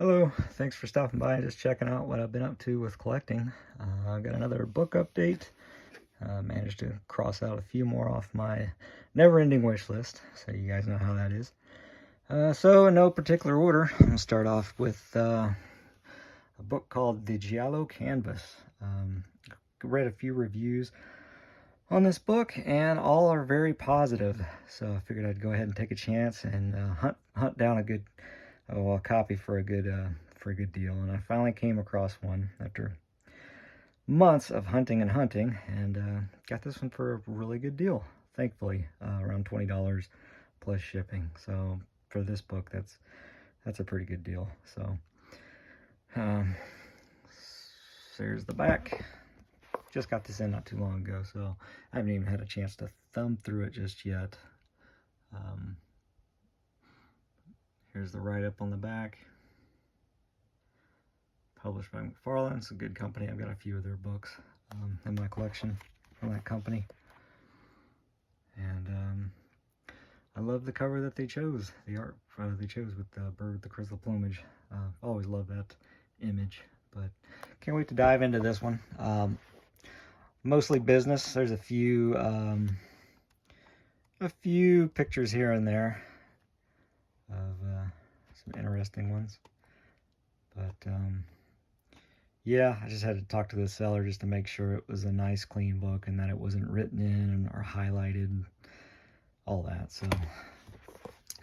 Hello, thanks for stopping by, just checking out what I've been up to with collecting. I've got another book update. Managed to cross out a few more off my never-ending wish list, so you guys know how that is. So in no particular order, I'm going to start off with a book called The Gallo Canvas. Read a few reviews on this book, and all are very positive, so I figured I'd go ahead and take a chance and hunt down a good copy for a good deal. And I finally came across one after months of hunting and got this one for a really good deal, thankfully, around $20 plus shipping. So for this book, that's a pretty good deal. So there's the back. Just got this in not too long ago, so I haven't even had a chance to thumb through it just yet. Here's the write-up on the back. Published by McFarlane. It's a good company. I've got a few of their books in my collection from that company. And I love the cover that they chose, the art they chose with the bird with the crystal plumage. Always love that image, but can't wait to dive into this one. Mostly business. There's a few pictures here and there of some interesting ones, but yeah, I just had to talk to the seller just to make sure it was a nice clean book and that it wasn't written in or highlighted, all that. So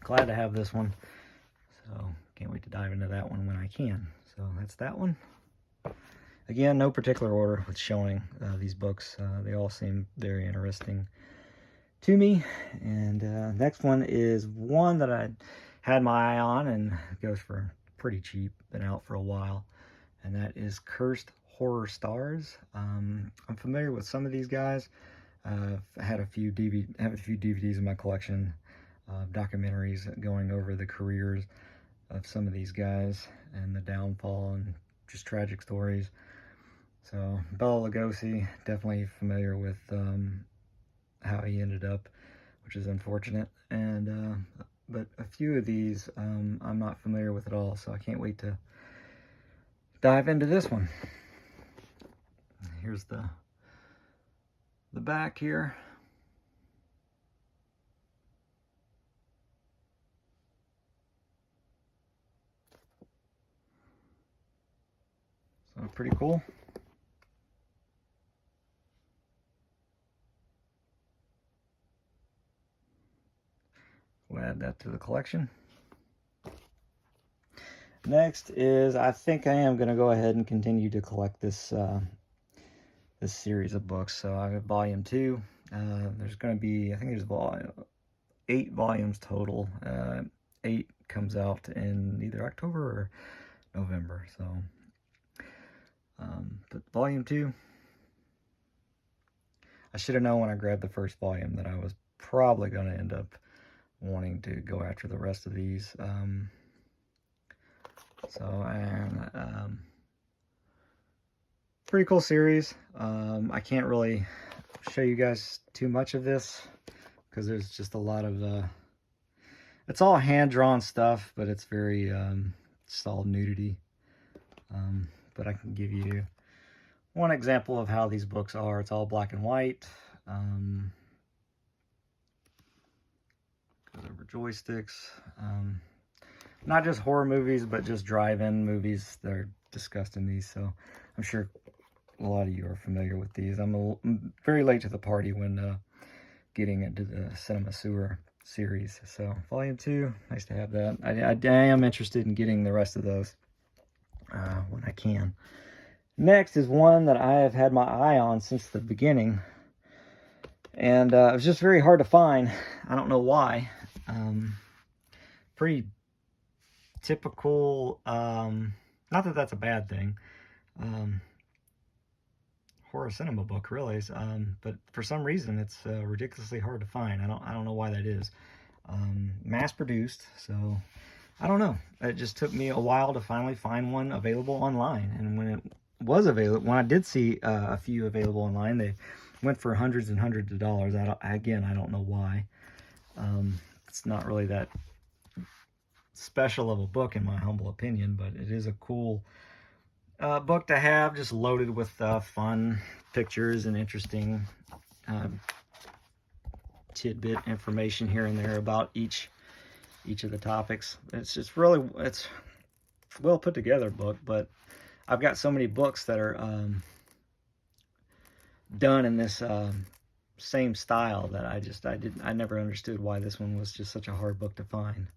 glad to have this one, so can't wait to dive into that one when I can. So that's that one. Again, no particular order with showing these books. They all seem very interesting to me. And next one is one that I had my eye on and goes for pretty cheap, been out for a while, and that is Cursed Horror Stars. I'm familiar with some of these guys. I have a few DVDs in my collection, documentaries going over the careers of some of these guys and the downfall and just tragic stories. So Bela Lugosi, definitely familiar with how he ended up, which is unfortunate. And but a few of these I'm not familiar with at all, so I can't wait to dive into this one. Here's the back here. So pretty cool. We'll add that to the collection. Next is, I think I am going to go ahead and continue to collect this this series of books. So I have volume 2. There's going to be, I think there's 8 volumes total. 8 comes out in either October or November. So, but volume 2, I should have known when I grabbed the first volume that I was probably going to end up wanting to go after the rest of these. Pretty cool series. I can't really show you guys too much of this because there's just a lot of it's all hand-drawn stuff, but it's very it's all nudity. But I can give you one example of how these books are. It's all black and white. Goes over joysticks. Not just horror movies, but just drive-in movies that are discussed in these. So I'm sure a lot of you are familiar with these. I'm very late to the party when getting into the Cinema Sewer series. So volume 2, nice to have that. I am interested in getting the rest of those when I can. Next is one that I have had my eye on since the beginning, and it was just very hard to find. I don't know why. Pretty typical, not that that's a bad thing, horror cinema book, really. But for some reason, it's ridiculously hard to find. I don't know why that is. Mass produced, so I don't know. It just took me a while to finally find one available online, and when it was available, when I did see a few available online, they went for hundreds and hundreds of dollars. I don't know why. It's not really that special of a book in my humble opinion, but it is a cool book to have, just loaded with fun pictures and interesting tidbit information here and there about each of the topics. It's just really, it's a well put together book, but I've got so many books that are done in this same style that I never understood why this one was just such a hard book to find.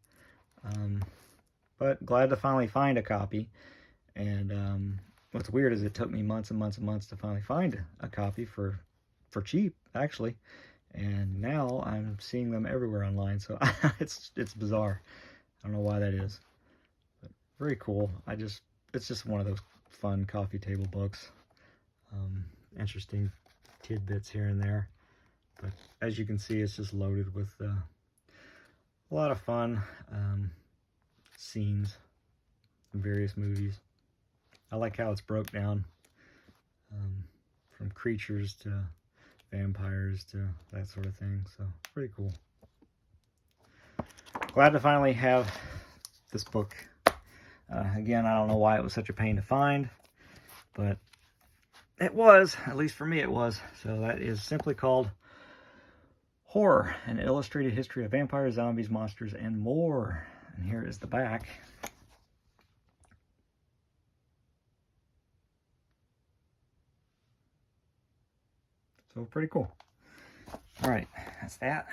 But glad to finally find a copy. And what's weird is it took me months and months and months to finally find a copy for cheap, actually. And now I'm seeing them everywhere online, so it's bizarre. I don't know why that is, but very cool. It's just one of those fun coffee table books. Interesting tidbits here and there, but as you can see, it's just loaded with a lot of fun scenes in various movies. I like how it's broke down from creatures to vampires to that sort of thing, so pretty cool. Glad to finally have this book. Again, I don't know why it was such a pain to find, but it was, at least for me it was. So that is simply called Horror, an illustrated history of vampires, zombies, monsters, and more. And here is the back. So pretty cool. All right, that's that.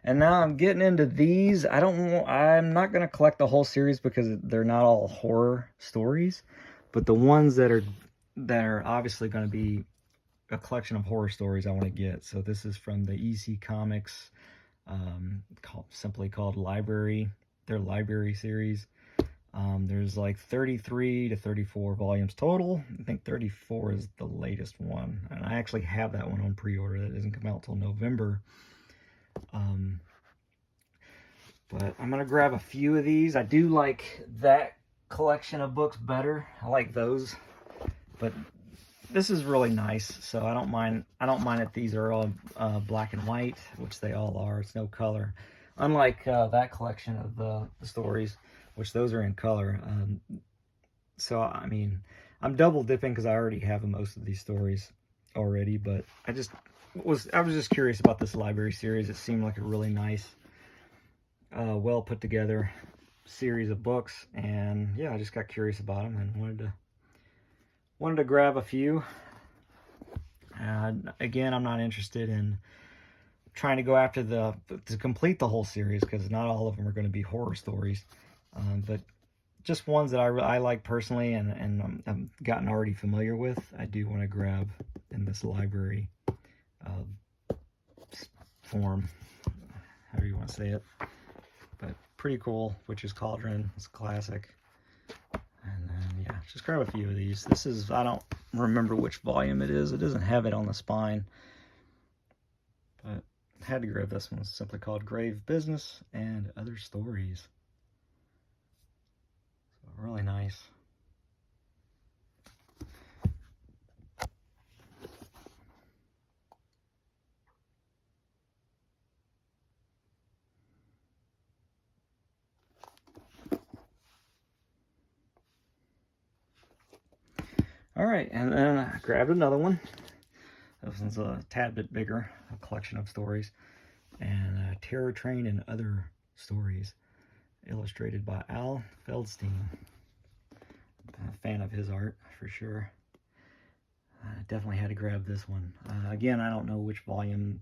And now I'm getting into these. I'm not going to collect the whole series because they're not all horror stories, but the ones that are obviously going to be a collection of horror stories I want to get. So this is from the EC Comics, simply called Library, their Library series. There's like 33 to 34 volumes total. I think 34 is the latest one, and I actually have that one on pre-order. That doesn't come out till November. But I'm gonna grab a few of these. I do like that collection of books better. I like those, but this is really nice, so I don't mind that these are all black and white, which they all are. It's no color, unlike that collection of the stories, which those are in color. So I mean, I'm double dipping because I already have most of these stories already, but I was just curious about this library series. It seemed like a really nice, well put together series of books, and yeah, I just got curious about them and wanted to grab a few. Again, I'm not interested in trying to go after to complete the whole series, because not all of them are going to be horror stories, but just ones that I like personally and I've gotten already familiar with. I do want to grab in this library form, however you want to say it. But pretty cool. Witch's Cauldron, it's a classic. And then yeah, just grab a few of these. This is, I don't remember which volume it is. It doesn't have it on the spine, but I had to grab this one. It's simply called Grave Business and Other Stories. So really nice. All right, and then I grabbed another one. This one's a tad bit bigger, a collection of stories. And Terror Train and Other Stories, illustrated by Al Feldstein. I'm a fan of his art, for sure. I definitely had to grab this one. Again, I don't know which volume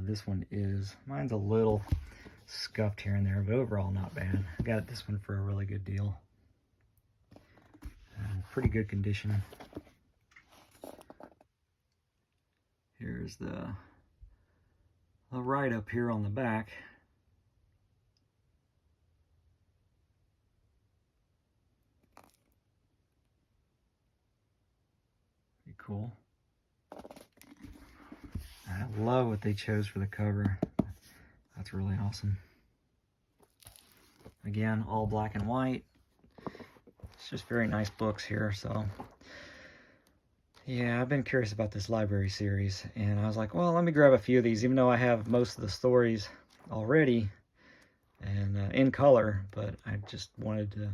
this one is. Mine's a little scuffed here and there, but overall not bad. I got this one for a really good deal. Pretty good condition. Here's the write-up here on the back. Pretty cool. I love what they chose for the cover. That's really awesome. Again, all black and white. It's just very nice books here, so yeah, I've been curious about this library series, and I was like, well, let me grab a few of these. Even though I have most of the stories already, and in color, but I just wanted to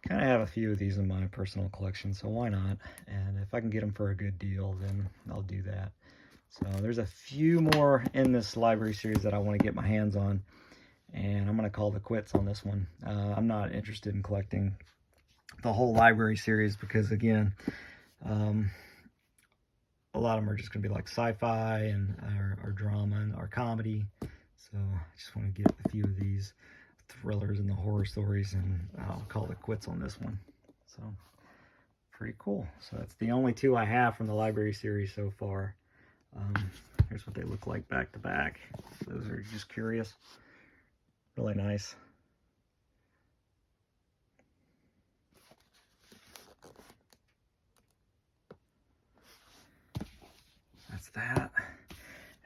kind of have a few of these in my personal collection, so why not? And if I can get them for a good deal, then I'll do that. So there's a few more in this library series that I want to get my hands on, and I'm going to call the quits on this one. I'm not interested in collecting the whole library series because, again, a lot of them are just going to be like sci-fi and or drama and or comedy. So I just want to get a few of these thrillers and the horror stories, and I'll call it quits on this one. So pretty cool. So that's the only two I have from the library series so far. Here's what they look like back to back. Those are just curious. Really nice. That's that.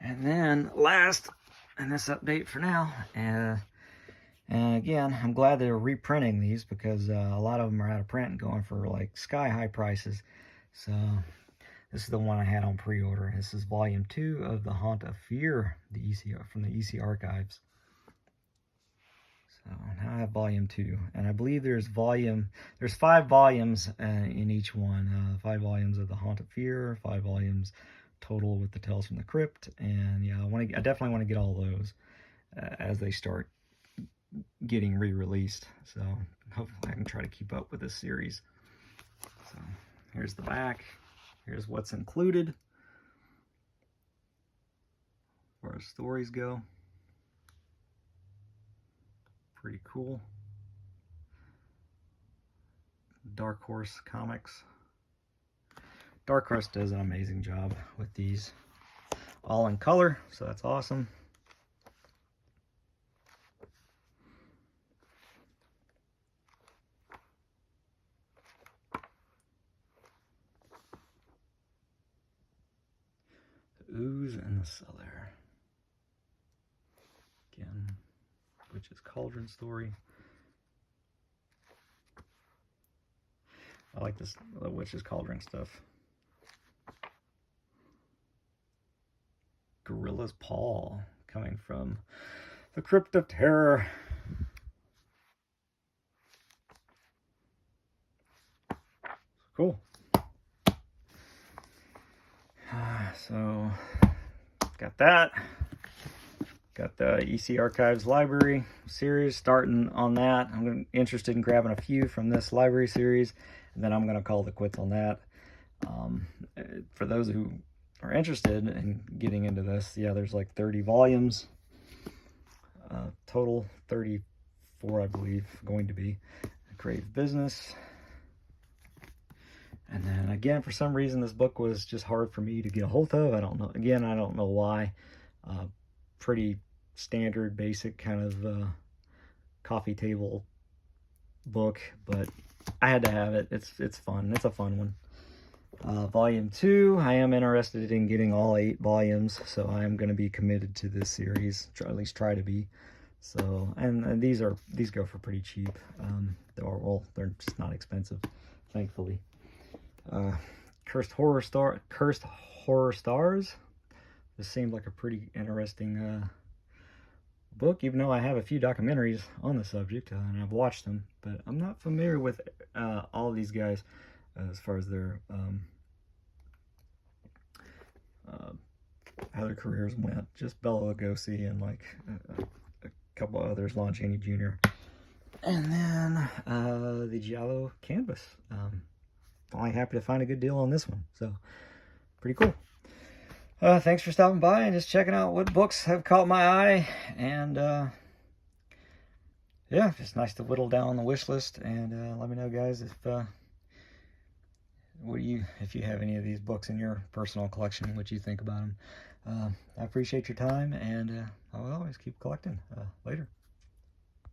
And then last in this update for now, and again, I'm glad they're reprinting these because a lot of them are out of print and going for like sky high prices. So this is the one I had on pre-order. This is volume 2 of The Haunt of Fear, from the EC Archives. So now I have volume 2, and I believe there's 5 volumes in each one. 5 volumes of The Haunt of Fear, 5 volumes total with the Tales from the Crypt, and yeah, I definitely want to get all those as they start getting re-released. So hopefully I can try to keep up with this series. So here's the back. Here's what's included as far as stories go. Pretty cool. Dark Horse Comics. Dark Horse does an amazing job with these. All in color, so that's awesome. The Ooze and the Cellar. Again, Witch's Cauldron story. I like the Witch's Cauldron stuff. Gorilla's Paw, coming from the Crypt of Terror. Cool. So, got that. Got the EC Archives Library series, starting on that. I'm interested in grabbing a few from this library series, and then I'm going to call the quits on that. For those who are interested in getting into this, yeah, there's like 30 volumes. Total 34, I believe, going to be. Grave Business. And then again, for some reason, this book was just hard for me to get a hold of. I don't know. Again, I don't know why. Pretty standard, basic kind of coffee table book, but I had to have it. It's fun. It's a fun one. Volume 2, I am interested in getting all 8 volumes, so I am going to be committed to this series, at least try to be. So, and these go for pretty cheap. They're just not expensive, thankfully. Cursed Horror Stars. This seemed like a pretty interesting book, even though I have a few documentaries on the subject and I've watched them, but I'm not familiar with all of these guys as far as their how their careers went. Just Bela Lugosi and like a couple of others, Lon Chaney Jr. And then the Gallo Canvas. Finally happy to find a good deal on this one, so pretty cool. Thanks for stopping by and just checking out what books have caught my eye, and yeah, just nice to whittle down the wish list. And let me know, guys, if if you have any of these books in your personal collection, what you think about them. I appreciate your time, and I will always keep collecting. Later.